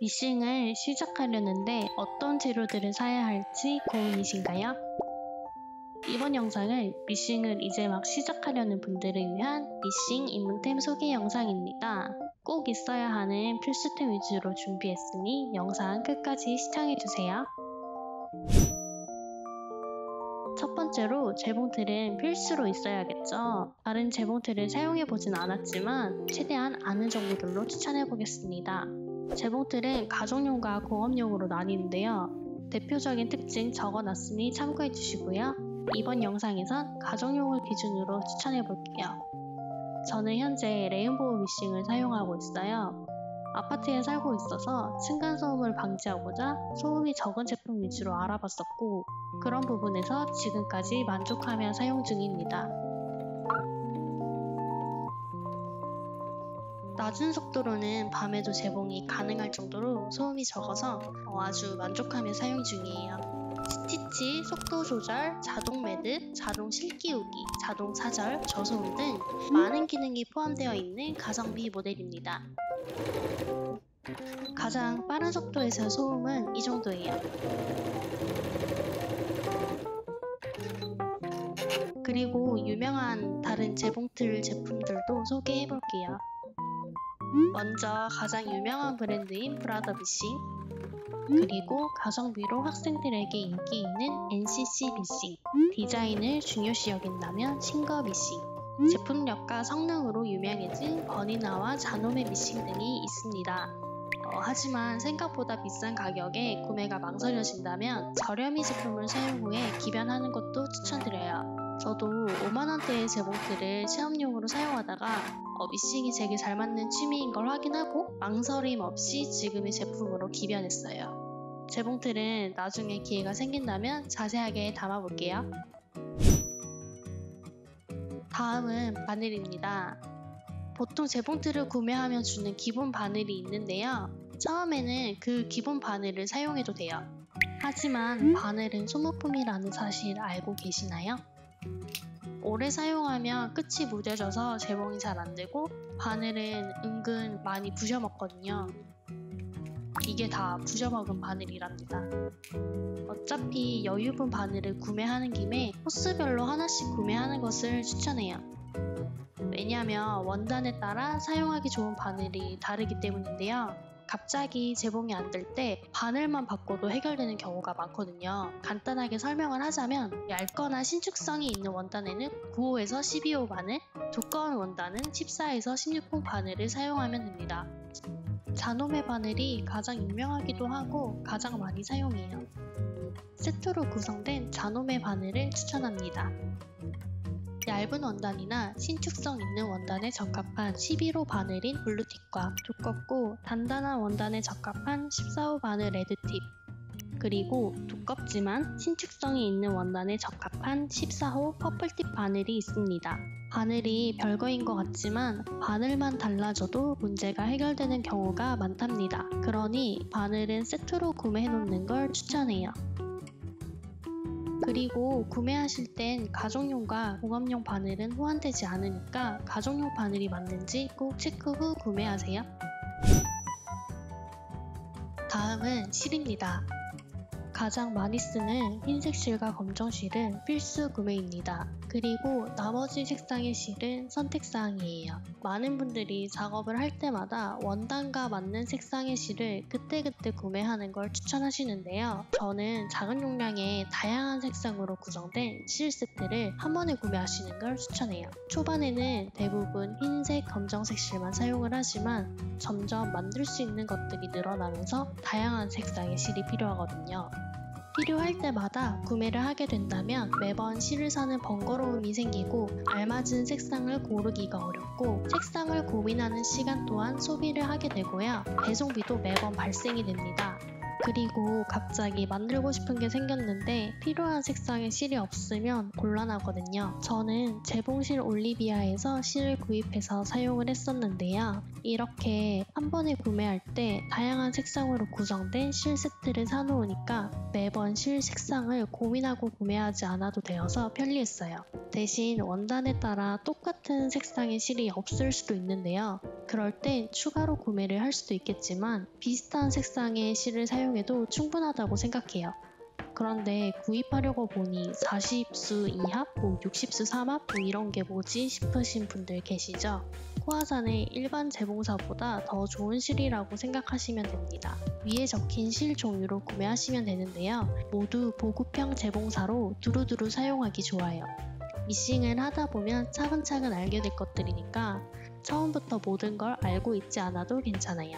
미싱을 시작하려는데 어떤 재료들을 사야 할지 고민이신가요? 이번 영상은 미싱을 이제 막 시작하려는 분들을 위한 미싱 입문템 소개 영상입니다. 꼭 있어야 하는 필수템 위주로 준비했으니 영상 끝까지 시청해주세요. 첫 번째로 재봉틀은 필수로 있어야겠죠. 다른 재봉틀을 사용해보진 않았지만 최대한 아는 정보들로 추천해보겠습니다. 재봉틀은 가정용과 공업용으로 나뉘는데요. 대표적인 특징 적어놨으니 참고해주시고요. 이번 영상에선 가정용을 기준으로 추천해볼게요. 저는 현재 레인보우 미싱을 사용하고 있어요. 아파트에 살고 있어서 층간소음을 방지하고자 소음이 적은 제품 위주로 알아봤었고, 그런 부분에서 지금까지 만족하며 사용 중입니다. 낮은 속도로는 밤에도 재봉이 가능할 정도로 소음이 적어서 아주 만족하며 사용 중이에요. 스티치, 속도 조절, 자동 매듭, 자동 실끼우기, 자동 사절, 저소음 등 많은 기능이 포함되어 있는 가성비 모델입니다. 가장 빠른 속도에서의 소음은 이 정도예요. 그리고 유명한 다른 재봉틀 제품들도 소개해볼게요. 먼저 가장 유명한 브랜드인 브라더 미싱, 그리고 가성비로 학생들에게 인기 있는 NCC 미싱, 디자인을 중요시 여긴다면 싱거 미싱, 제품력과 성능으로 유명해진 버니나와 자노메 미싱 등이 있습니다. 하지만 생각보다 비싼 가격에 구매가 망설여진다면 저렴이 제품을 사용 후에 기변하는 것도 추천드려요. 저도 5만원대의 재봉틀을 체험용으로 사용하다가 미싱이 제게 잘 맞는 취미인 걸 확인하고 망설임 없이 지금의 제품으로 기변했어요. 재봉틀은 나중에 기회가 생긴다면 자세하게 담아볼게요. 다음은 바늘입니다. 보통 재봉틀을 구매하면 주는 기본 바늘이 있는데요. 처음에는 그 기본 바늘을 사용해도 돼요. 하지만 바늘은 소모품이라는 사실 알고 계시나요? 오래 사용하면 끝이 무뎌져서 재봉이 잘 안되고 바늘은 은근 많이 부셔먹거든요. 이게 다 부셔먹은 바늘이랍니다. 어차피 여유분 바늘을 구매하는 김에 코스별로 하나씩 구매하는 것을 추천해요. 왜냐면 원단에 따라 사용하기 좋은 바늘이 다르기 때문인데요. 갑자기 재봉이 안 될 때 바늘만 바꿔도 해결되는 경우가 많거든요. 간단하게 설명을 하자면 얇거나 신축성이 있는 원단에는 9호에서 12호 바늘, 두꺼운 원단은 14에서 16호 바늘을 사용하면 됩니다. 자노메 바늘이 가장 유명하기도 하고 가장 많이 사용해요. 세트로 구성된 자노메 바늘을 추천합니다. 얇은 원단이나 신축성 있는 원단에 적합한 11호 바늘인 블루팁과 두껍고 단단한 원단에 적합한 14호 바늘 레드팁, 그리고 두껍지만 신축성이 있는 원단에 적합한 14호 퍼플팁 바늘이 있습니다. 바늘이 별거인 것 같지만 바늘만 달라져도 문제가 해결되는 경우가 많답니다. 그러니 바늘은 세트로 구매해놓는 걸 추천해요. 그리고 구매하실 땐 가정용과 공업용 바늘은 호환되지 않으니까 가정용 바늘이 맞는지 꼭 체크 후 구매하세요. 다음은 실입니다. 가장 많이 쓰는 흰색 실과 검정 실은 필수 구매입니다. 그리고 나머지 색상의 실은 선택사항이에요. 많은 분들이 작업을 할 때마다 원단과 맞는 색상의 실을 그때그때 구매하는 걸 추천하시는데요. 저는 작은 용량의 다양한 색상으로 구성된 실 세트를 한 번에 구매하시는 걸 추천해요. 초반에는 대부분 흰색, 검정색 실만 사용을 하지만 점점 만들 수 있는 것들이 늘어나면서 다양한 색상의 실이 필요하거든요. 필요할 때마다 구매를 하게 된다면 매번 실을 사는 번거로움이 생기고 알맞은 색상을 고르기가 어렵고 색상을 고민하는 시간 또한 소비를 하게 되고요. 배송비도 매번 발생이 됩니다. 그리고 갑자기 만들고 싶은 게 생겼는데 필요한 색상의 실이 없으면 곤란하거든요. 저는 재봉실 올리비아에서 실을 구입해서 사용을 했었는데요. 이렇게 한 번에 구매할 때 다양한 색상으로 구성된 실 세트를 사놓으니까 매번 실 색상을 고민하고 구매하지 않아도 되어서 편리했어요. 대신 원단에 따라 똑같은 색상의 실이 없을 수도 있는데요. 그럴 땐 추가로 구매를 할 수도 있겠지만 비슷한 색상의 실을 사용해도 충분하다고 생각해요. 그런데 구입하려고 보니 40수 2합, 60수 3합 이런 게 뭐지 싶으신 분들 계시죠? 코아산의 일반 재봉사보다 더 좋은 실이라고 생각하시면 됩니다. 위에 적힌 실 종류로 구매하시면 되는데요. 모두 보급형 재봉사로 두루두루 사용하기 좋아요. 미싱을 하다 보면 차근차근 알게 될 것들이니까 처음부터 모든 걸 알고 있지 않아도 괜찮아요.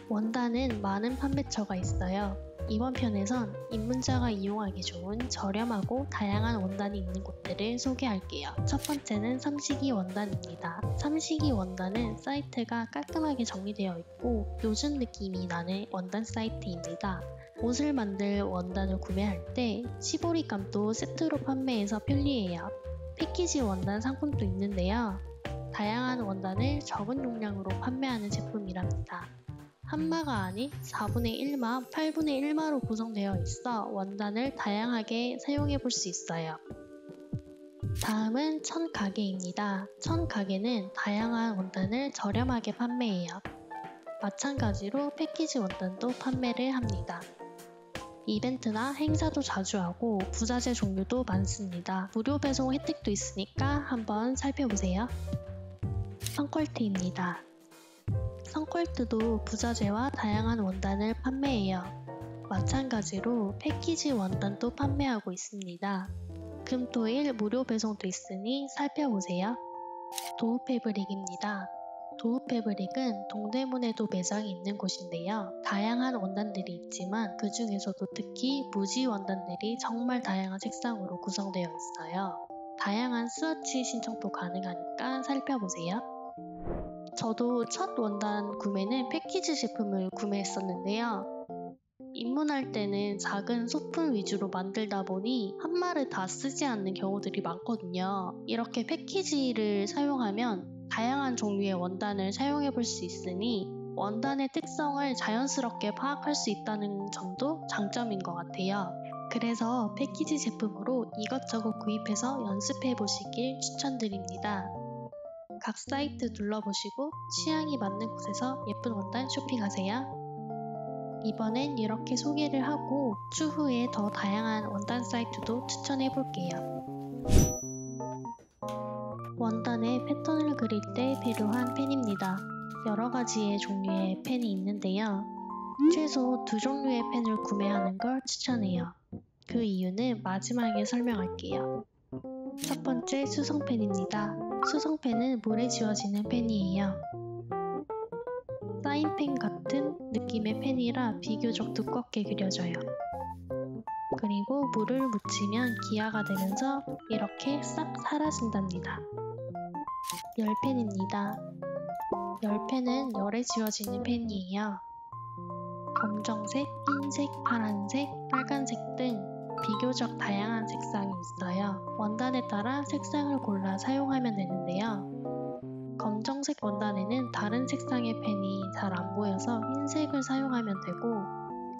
원단은 많은 판매처가 있어요. 이번 편에선 입문자가 이용하기 좋은 저렴하고 다양한 원단이 있는 곳들을 소개할게요. 첫 번째는 삼식이 원단입니다. 삼식이 원단은 사이트가 깔끔하게 정리되어 있고 요즘 느낌이 나는 원단 사이트입니다. 옷을 만들 원단을 구매할 때 시보리감도 세트로 판매해서 편리해요. 패키지 원단 상품도 있는데요. 다양한 원단을 적은 용량으로 판매하는 제품이랍니다. 한마가 아닌 4분의 1마, 8분의 1마로 구성되어 있어 원단을 다양하게 사용해 볼 수 있어요. 다음은 천가게입니다. 천가게는 다양한 원단을 저렴하게 판매해요. 마찬가지로 패키지 원단도 판매를 합니다. 이벤트나 행사도 자주 하고 부자재 종류도 많습니다. 무료 배송 혜택도 있으니까 한번 살펴보세요. 선컬트입니다. 선컬트도 부자재와 다양한 원단을 판매해요. 마찬가지로 패키지 원단도 판매하고 있습니다. 금, 토, 일 무료 배송도 있으니 살펴보세요. 도우패브릭입니다. 도우패브릭은 동대문에도 매장이 있는 곳인데요. 다양한 원단들이 있지만 그 중에서도 특히 무지 원단들이 정말 다양한 색상으로 구성되어 있어요. 다양한 스와치 신청도 가능하니까 살펴보세요. 저도 첫 원단 구매는 패키지 제품을 구매했었는데요. 입문할 때는 작은 소품 위주로 만들다 보니 한 마를 다 쓰지 않는 경우들이 많거든요. 이렇게 패키지를 사용하면 다양한 종류의 원단을 사용해 볼 수 있으니 원단의 특성을 자연스럽게 파악할 수 있다는 점도 장점인 것 같아요. 그래서 패키지 제품으로 이것저것 구입해서 연습해 보시길 추천드립니다. 각 사이트 눌러보시고 취향이 맞는 곳에서 예쁜 원단 쇼핑하세요. 이번엔 이렇게 소개를 하고 추후에 더 다양한 원단 사이트도 추천해 볼게요. 원단에 패턴을 그릴 때 필요한 펜입니다. 여러 가지의 종류의 펜이 있는데요. 최소 2종류의 펜을 구매하는 걸 추천해요. 그 이유는 마지막에 설명할게요. 첫 번째 수성펜입니다. 수성펜은 물에 지워지는 펜이에요. 사인펜 같은 느낌의 펜이라 비교적 두껍게 그려져요. 그리고 물을 묻히면 기화가 되면서 이렇게 싹 사라진답니다. 열펜입니다. 열펜은 열에 지워지는 펜이에요. 검정색, 흰색, 파란색, 빨간색 등 비교적 다양한 색상이 있어요. 원단에 따라 색상을 골라 사용하면 되는데요. 검정색 원단에는 다른 색상의 펜이 잘 안 보여서 흰색을 사용하면 되고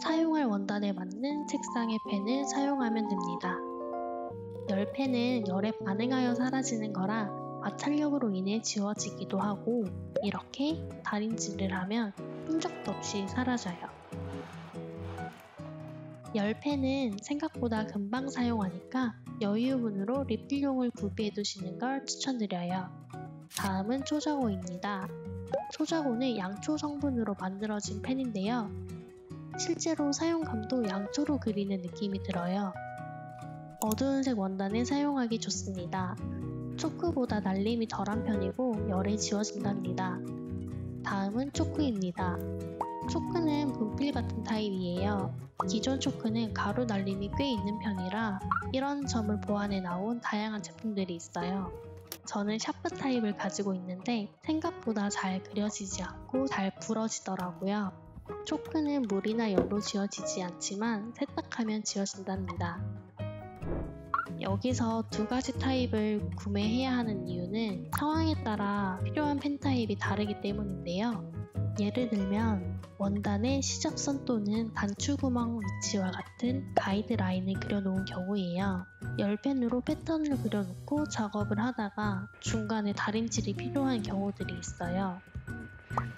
사용할 원단에 맞는 색상의 펜을 사용하면 됩니다. 열펜은 열에 반응하여 사라지는 거라 마찰력으로 인해 지워지기도 하고 이렇게 다림질을 하면 흔적도 없이 사라져요. 열펜은 생각보다 금방 사용하니까 여유분으로 리필용을 구비해 두시는 걸 추천드려요. 다음은 초자고입니다. 초자고는 양초 성분으로 만들어진 펜인데요. 실제로 사용감도 양초로 그리는 느낌이 들어요. 어두운 색 원단에 사용하기 좋습니다. 초크보다 날림이 덜한 편이고 열에 지워진답니다. 다음은 초크입니다. 초크는 분필 같은 타입이에요. 기존 초크는 가루 날림이 꽤 있는 편이라 이런 점을 보완해 나온 다양한 제품들이 있어요. 저는 샤프 타입을 가지고 있는데 생각보다 잘 그려지지 않고 잘 부러지더라고요. 초크는 물이나 열로 지워지지 않지만 세탁하면 지워진답니다. 여기서 두 가지 타입을 구매해야 하는 이유는 상황에 따라 필요한 펜 타입이 다르기 때문인데요. 예를 들면 원단의 시접선 또는 단추구멍 위치와 같은 가이드라인을 그려놓은 경우에요. 열펜으로 패턴을 그려놓고 작업을 하다가 중간에 다림질이 필요한 경우들이 있어요.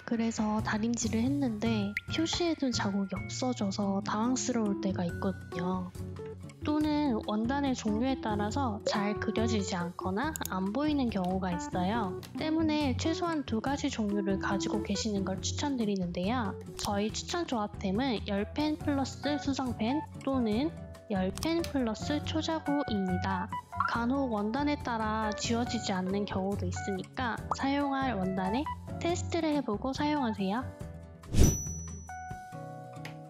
그래서 다림질을 했는데 표시해둔 자국이 없어져서 당황스러울 때가 있거든요. 또는 원단의 종류에 따라서 잘 그려지지 않거나 안 보이는 경우가 있어요. 때문에 최소한 2가지 종류를 가지고 계시는 걸 추천드리는데요. 저희 추천 조합템은 열펜 플러스 수성펜 또는 열펜 플러스 초자구입니다. 간혹 원단에 따라 지워지지 않는 경우도 있으니까 사용할 원단에 테스트를 해보고 사용하세요.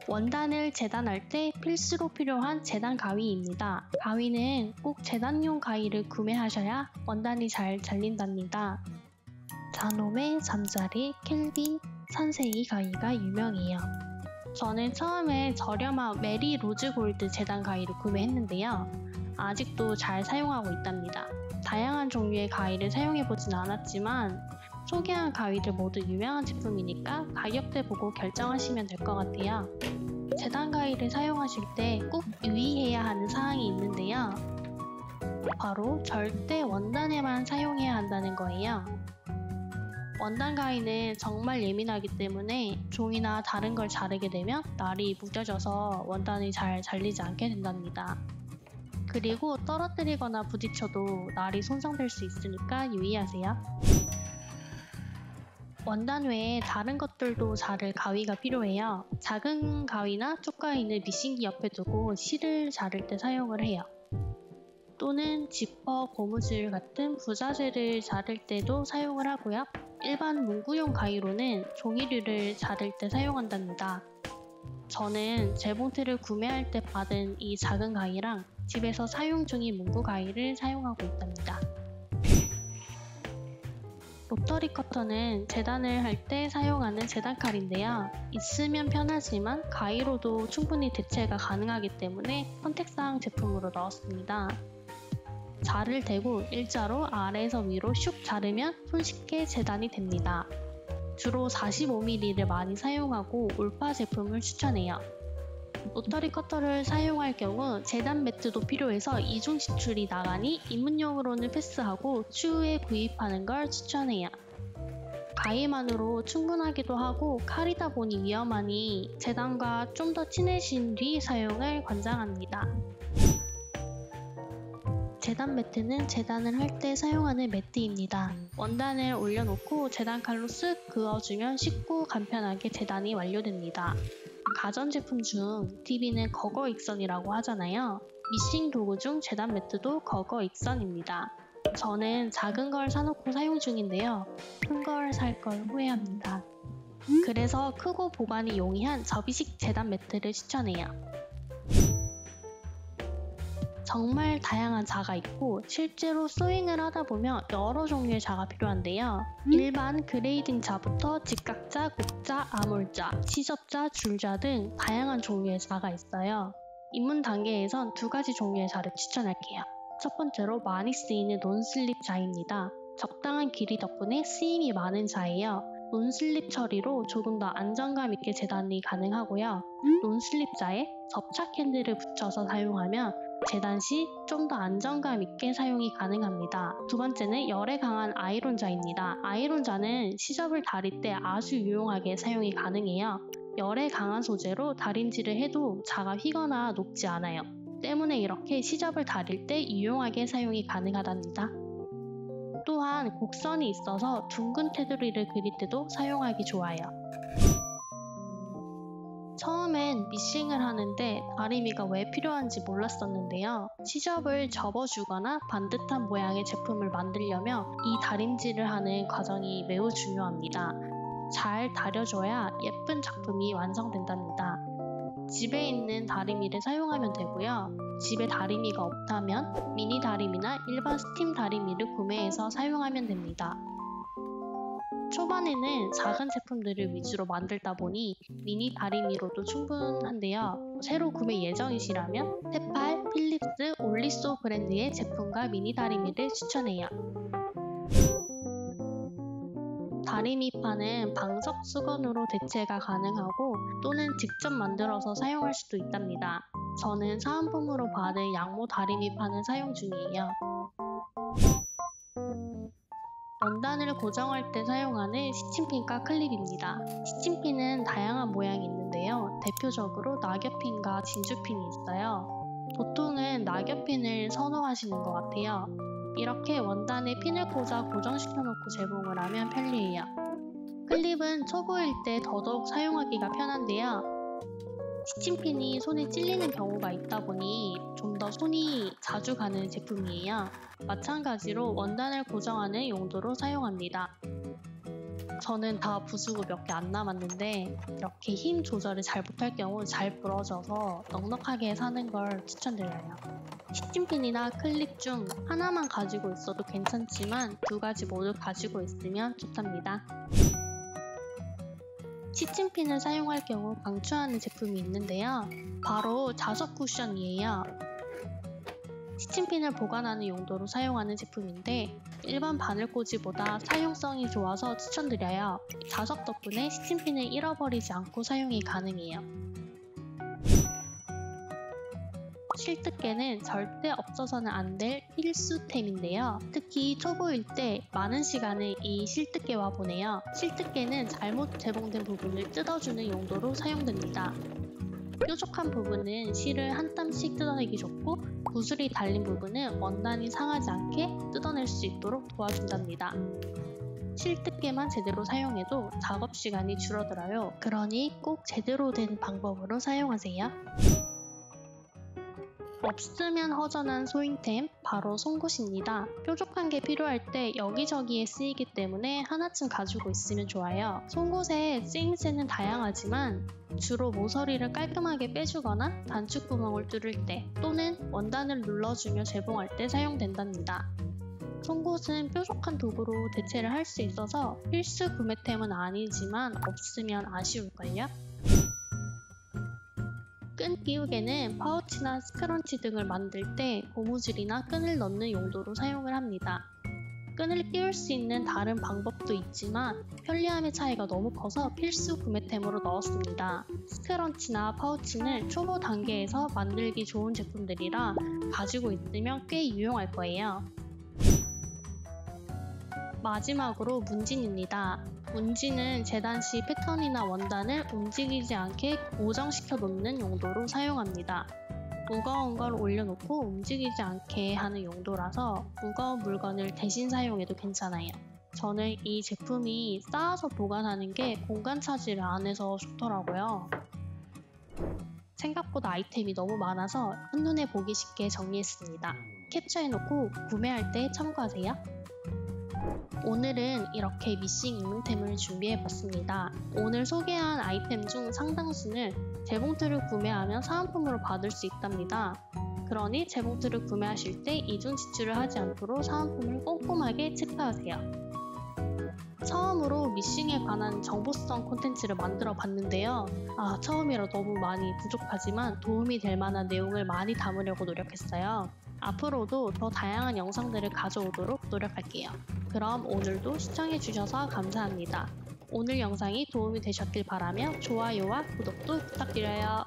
원단을 재단할 때 필수로 필요한 재단 가위입니다. 가위는 꼭 재단용 가위를 구매하셔야 원단이 잘 잘린답니다. 자노메, 잠자리, 켈빈, 산세이 가위가 유명해요. 저는 처음에 저렴한 메리 로즈 골드 재단 가위를 구매했는데요. 아직도 잘 사용하고 있답니다. 다양한 종류의 가위를 사용해보진 않았지만 소개한 가위들 모두 유명한 제품이니까 가격대 보고 결정하시면 될 것 같아요. 재단 가위를 사용하실 때 꼭 유의해야 하는 사항이 있는데요. 바로 절대 원단에만 사용해야 한다는 거예요. 원단 가위는 정말 예민하기 때문에 종이나 다른 걸 자르게 되면 날이 무뎌져서 원단이 잘 잘리지 않게 된답니다. 그리고 떨어뜨리거나 부딪혀도 날이 손상될 수 있으니까 유의하세요. 원단 외에 다른 것들도 자를 가위가 필요해요. 작은 가위나 쪽가위는 미싱기 옆에 두고 실을 자를 때 사용을 해요. 또는 지퍼, 고무줄 같은 부자재를 자를 때도 사용을 하고요. 일반 문구용 가위로는 종이류를 자를 때 사용한답니다. 저는 재봉틀을 구매할 때 받은 이 작은 가위랑 집에서 사용 중인 문구 가위를 사용하고 있답니다. 로터리 커터는 재단을 할 때 사용하는 재단 칼인데요. 있으면 편하지만 가위로도 충분히 대체가 가능하기 때문에 선택사항 제품으로 넣었습니다. 자를 대고 일자로 아래에서 위로 슉 자르면 손쉽게 재단이 됩니다. 주로 45mm를 많이 사용하고 올파 제품을 추천해요. 로터리 커터를 사용할 경우 재단 매트도 필요해서 이중 시출이 나가니 입문용으로는 패스하고 추후에 구입하는 걸 추천해요. 가위만으로 충분하기도 하고 칼이다 보니 위험하니 재단과 좀 더 친해진 뒤 사용을 권장합니다. 재단 매트는 재단을 할 때 사용하는 매트입니다. 원단을 올려놓고 재단칼로 쓱 그어주면 쉽고 간편하게 재단이 완료됩니다. 가전제품 중 TV는 거거 익선이라고 하잖아요. 미싱 도구 중 재단 매트도 거거 익선입니다. 저는 작은 걸 사놓고 사용 중인데요. 큰 걸 살 걸 후회합니다. 그래서 크고 보관이 용이한 접이식 재단 매트를 추천해요. 정말 다양한 자가 있고 실제로 소잉을 하다 보면 여러 종류의 자가 필요한데요. 일반 그레이딩 자부터 직각자, 곡자, 아몰자, 시접자, 줄자 등 다양한 종류의 자가 있어요. 입문 단계에선 2가지 종류의 자를 추천할게요. 첫 번째로 많이 쓰이는 논슬립 자입니다. 적당한 길이 덕분에 쓰임이 많은 자예요. 논슬립 처리로 조금 더 안정감 있게 재단이 가능하고요. 논슬립 자에 접착 핸들을 붙여서 사용하면 재단 시 좀 더 안정감 있게 사용이 가능합니다. 두 번째는 열에 강한 아이론자입니다. 아이론자는 시접을 다릴 때 아주 유용하게 사용이 가능해요. 열에 강한 소재로 다림질을 해도 자가 휘거나 녹지 않아요. 때문에 이렇게 시접을 다릴 때 유용하게 사용이 가능하답니다. 또한 곡선이 있어서 둥근 테두리를 그릴 때도 사용하기 좋아요. 처음엔 미싱을 하는데 다리미가 왜 필요한지 몰랐었는데요. 시접을 접어주거나 반듯한 모양의 제품을 만들려면 이 다림질을 하는 과정이 매우 중요합니다. 잘 다려줘야 예쁜 작품이 완성된답니다. 집에 있는 다리미를 사용하면 되고요. 집에 다리미가 없다면 미니 다리미나 일반 스팀 다리미를 구매해서 사용하면 됩니다. 초반에는 작은 제품들을 위주로 만들다 보니 미니 다리미로도 충분한데요. 새로 구매 예정이시라면 테팔, 필립스, 올리소 브랜드의 제품과 미니 다리미를 추천해요. 다리미판은 방석 수건으로 대체가 가능하고 또는 직접 만들어서 사용할 수도 있답니다. 저는 사은품으로 받은 양모 다리미판을 사용 중이에요. 원단을 고정할 때 사용하는 시침핀과 클립입니다. 시침핀은 다양한 모양이 있는데요. 대표적으로 낙엽핀과 진주핀이 있어요. 보통은 낙엽핀을 선호하시는 것 같아요. 이렇게 원단에 핀을 꽂아 고정시켜놓고 재봉을 하면 편리해요. 클립은 초보일 때 더더욱 사용하기가 편한데요. 시침핀이 손에 찔리는 경우가 있다 보니 좀 더 손이 자주 가는 제품이에요. 마찬가지로 원단을 고정하는 용도로 사용합니다. 저는 다 부수고 몇 개 안 남았는데 이렇게 힘 조절을 잘 못할 경우 잘 부러져서 넉넉하게 사는 걸 추천드려요. 시침핀이나 클립 중 하나만 가지고 있어도 괜찮지만 두 가지 모두 가지고 있으면 좋답니다. 시침핀을 사용할 경우 강추하는 제품이 있는데요. 바로 자석 쿠션이에요. 시침핀을 보관하는 용도로 사용하는 제품인데 일반 바늘꽂이보다 사용성이 좋아서 추천드려요. 자석 덕분에 시침핀을 잃어버리지 않고 사용이 가능해요. 실뜨개는 절대 없어서는 안 될 필수템인데요. 특히 초보일 때 많은 시간을 이 실뜨개와 보내요. 실뜨개는 잘못 재봉된 부분을 뜯어주는 용도로 사용됩니다. 뾰족한 부분은 실을 한 땀씩 뜯어내기 좋고 구슬이 달린 부분은 원단이 상하지 않게 뜯어낼 수 있도록 도와준답니다. 실뜨개만 제대로 사용해도 작업 시간이 줄어들어요. 그러니 꼭 제대로 된 방법으로 사용하세요. 없으면 허전한 소잉템, 바로 송곳입니다. 뾰족한 게 필요할 때 여기저기에 쓰이기 때문에 하나쯤 가지고 있으면 좋아요. 송곳의 쓰임새는 다양하지만 주로 모서리를 깔끔하게 빼주거나 단축구멍을 뚫을 때 또는 원단을 눌러주며 재봉할 때 사용된답니다. 송곳은 뾰족한 도구로 대체를 할 수 있어서 필수 구매템은 아니지만 없으면 아쉬울걸요? 끈 끼우개는 파우치나 스크런치 등을 만들 때 고무줄이나 끈을 넣는 용도로 사용을 합니다. 끈을 끼울 수 있는 다른 방법도 있지만 편리함의 차이가 너무 커서 필수 구매템으로 넣었습니다. 스크런치나 파우치는 초보 단계에서 만들기 좋은 제품들이라 가지고 있으면 꽤 유용할 거예요. 마지막으로 문진입니다. 문진은 재단 시 패턴이나 원단을 움직이지 않게 고정시켜 놓는 용도로 사용합니다. 무거운 걸 올려놓고 움직이지 않게 하는 용도라서 무거운 물건을 대신 사용해도 괜찮아요. 저는 이 제품이 쌓아서 보관하는 게 공간 차지를 안 해서 좋더라고요. 생각보다 아이템이 너무 많아서 한눈에 보기 쉽게 정리했습니다. 캡처해놓고 구매할 때 참고하세요. 오늘은 이렇게 미싱 입문템을 준비해봤습니다. 오늘 소개한 아이템 중 상당수는 재봉틀을 구매하면 사은품으로 받을 수 있답니다. 그러니 재봉틀을 구매하실 때 이중 지출을 하지 않도록 사은품을 꼼꼼하게 체크하세요. 처음으로 미싱에 관한 정보성 콘텐츠를 만들어 봤는데요. 처음이라 너무 많이 부족하지만 도움이 될 만한 내용을 많이 담으려고 노력했어요. 앞으로도 더 다양한 영상들을 가져오도록 노력할게요. 그럼 오늘도 시청해주셔서 감사합니다. 오늘 영상이 도움이 되셨길 바라며 좋아요와 구독도 부탁드려요.